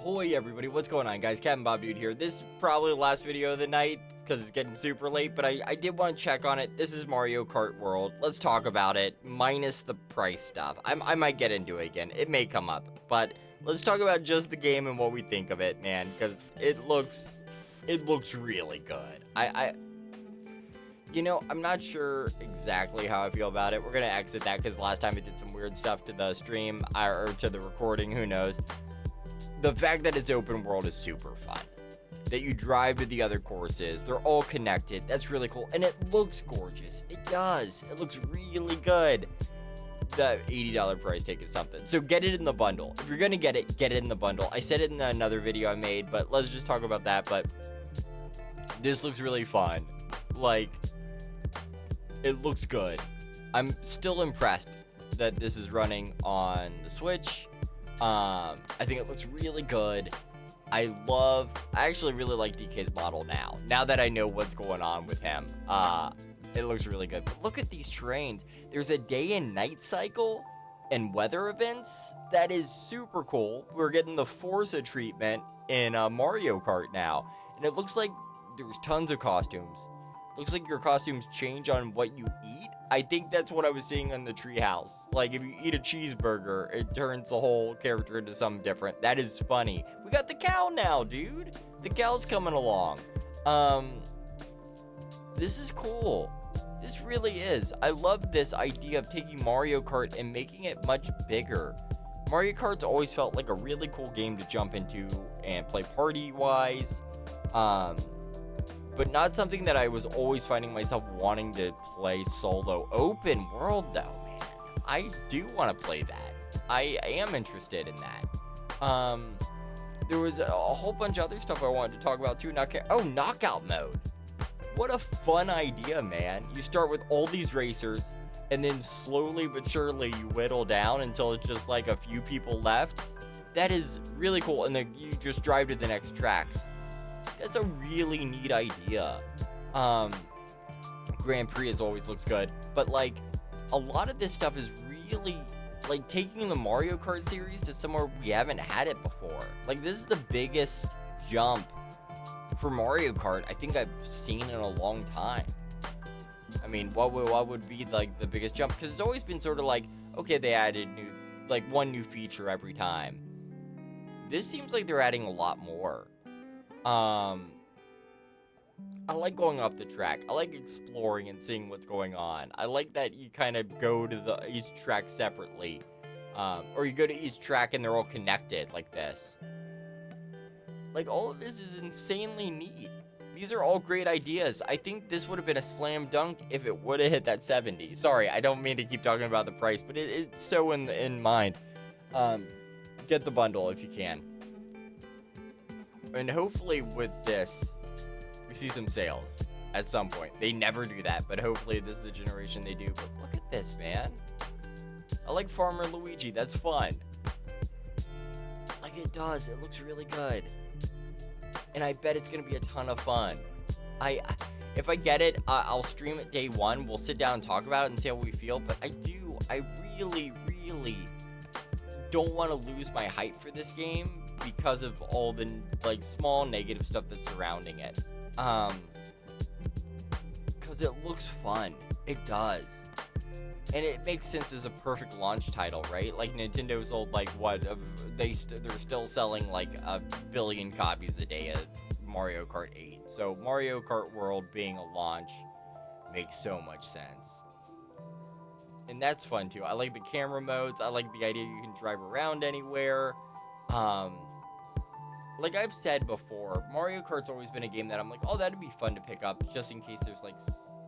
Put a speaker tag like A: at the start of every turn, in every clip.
A: Ahoy everybody, what's going on guys? CptBobDude here. This is probably the last video of the night because it's getting super late, but I did want to check on it. This is Mario Kart World. Let's talk about it, minus the price stuff. I might get into it again. It may come up, but let's talk about just the game and what we think of it, man, because it looks really good. I'm not sure exactly how I feel about it. We're going to exit that because last time it did some weird stuff to the stream or to the recording, who knows. The fact that it's open world is super fun. That you drive to the other courses, they're all connected. That's really cool. And it looks gorgeous. It does. It looks really good. The $80 price tag is something. So get it in the bundle. If you're going to get it in the bundle. I said it in another video I made, but let's just talk about that. But this looks really fun. Like, it looks good. I'm still impressed that this is running on the Switch. I think it looks really good. I actually really like DK's model now that I know what's going on with him. It looks really good. But look at these terrains. There's a day and night cycle and weather events. That is super cool. We're getting the Forza treatment in Mario Kart now. And it looks like there's tons of costumes. Looks like your costumes change on what you eat. I think that's what I was seeing in the treehouse. Like, if you eat a cheeseburger, it turns the whole character into something different. That is funny. We got the cow now, dude. The cow's coming along. This is cool. This really is. I love this idea of taking Mario Kart and making it much bigger. Mario Kart's always felt like a really cool game to jump into and play party-wise. But not something that I was always finding myself wanting to play solo. Open world, though, man. I do want to play that. I am interested in that. There was a whole bunch of other stuff I wanted to talk about, too. Knockout mode. What a fun idea, man. You start with all these racers, and then slowly but surely you whittle down until it's just like a few people left. That is really cool. And then you just drive to the next tracks. That's a really neat idea. Grand Prix always looks good, but like a lot of this stuff is really like taking the Mario Kart series to somewhere we haven't had it before. Like, this is the biggest jump for Mario Kart I think I've seen in a long time. I mean, what would be like the biggest jump? Because it's always been sort of like, okay, they added one new feature every time. This seems like they're adding a lot more. I like going off the track. I like exploring and seeing what's going on. I like that you kind of go to each track separately. Or you go to each track and they're all connected like this. Like, all of this is insanely neat. These are all great ideas. I think this would have been a slam dunk if it would have hit that 70. Sorry, I don't mean to keep talking about the price, but it's so in mind. Get the bundle if you can. And hopefully with this, we see some sales at some point. They never do that, but hopefully this is the generation they do. But look at this, man. I like Farmer Luigi. That's fun. Like, it does. It looks really good. And I bet it's going to be a ton of fun. If I get it, I'll stream it day one. We'll sit down and talk about it and see how we feel. But I really, really don't want to lose my hype for this game because of all the like small negative stuff that's surrounding it. Because it looks fun. It does. And it makes sense as a perfect launch title, right? Like, Nintendo's sold like what they're still selling like 1 billion copies a day of Mario Kart 8. So Mario Kart World being a launch makes so much sense. And that's fun too. I like the camera modes. I like the idea you can drive around anywhere. Like I've said before, Mario Kart's always been a game that I'm like, oh, that'd be fun to pick up just in case there's like,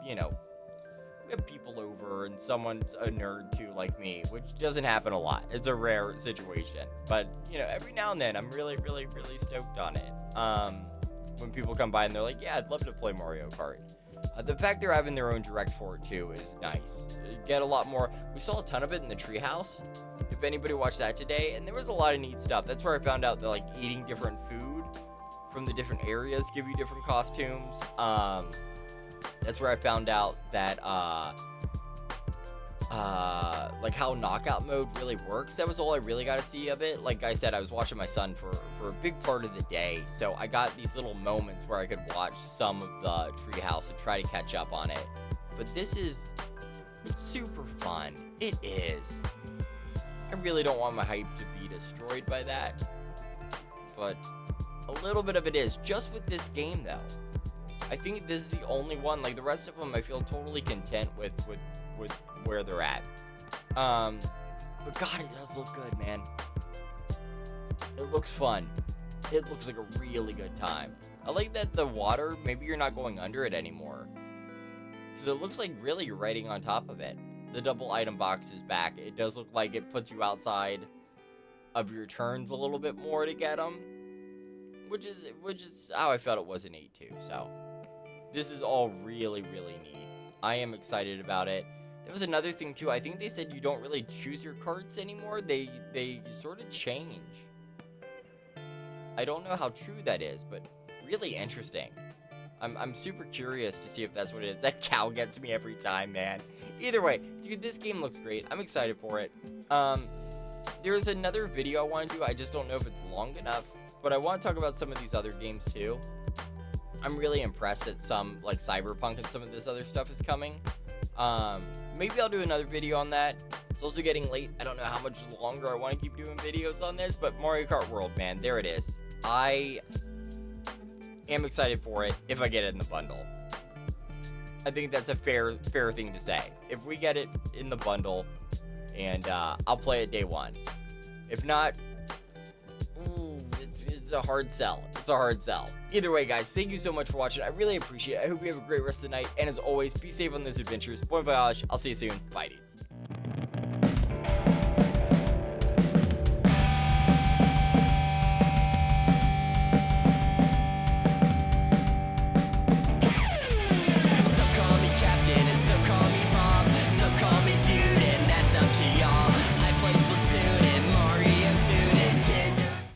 A: we have people over and someone's a nerd too like me, which doesn't happen a lot. It's a rare situation. But, every now and then I'm really, really, really stoked on it. When people come by and they're like, yeah, I'd love to play Mario Kart. The fact they're having their own direct for it too is nice. Get a lot more. We saw a ton of it in the treehouse. If anybody watched that today, and there was a lot of neat stuff. That's where I found out that like eating different food from the different areas give you different costumes. That's where I found out that like how knockout mode really works. That was all I really got to see of it. Like I said, I was watching my son for a big part of the day, so I got these little moments where I could watch some of the treehouse and try to catch up on it. But this is super fun. It is. I really don't want my hype to be destroyed by that, but a little bit of it is. Just with this game though, I think this is the only one. Like the rest of them, I feel totally content with where they're at. But God, it does look good, man. It looks fun. It looks like a really good time. I like that the water, maybe you're not going under it anymore, because it looks like really you're riding on top of it. The double item box is back. It does look like it puts you outside of your turns a little bit more to get them, which is how I felt it was in 8.2. So this is all really, really neat. I am excited about it. There was another thing too. I think they said you don't really choose your carts anymore. They sort of change. I don't know how true that is, but really interesting. I'm super curious to see if that's what it is. That cow gets me every time, man. Either way, dude, this game looks great. I'm excited for it. There's another video I want to do. I just don't know if it's long enough, but I want to talk about some of these other games too. I'm really impressed that some, like Cyberpunk and some of this other stuff is coming. Maybe I'll do another video on that. It's also getting late. I don't know how much longer I want to keep doing videos on this, but Mario Kart World, man, there it is. I am excited for it if I get it in the bundle. I think that's a fair thing to say. If we get it in the bundle, and I'll play it day one. If not, it's a hard sell. It's a hard sell. Either way, guys, thank you so much for watching. I really appreciate it. I hope you have a great rest of the night. And as always, be safe on those adventures. Bon voyage. I'll see you soon. Bye, dudes.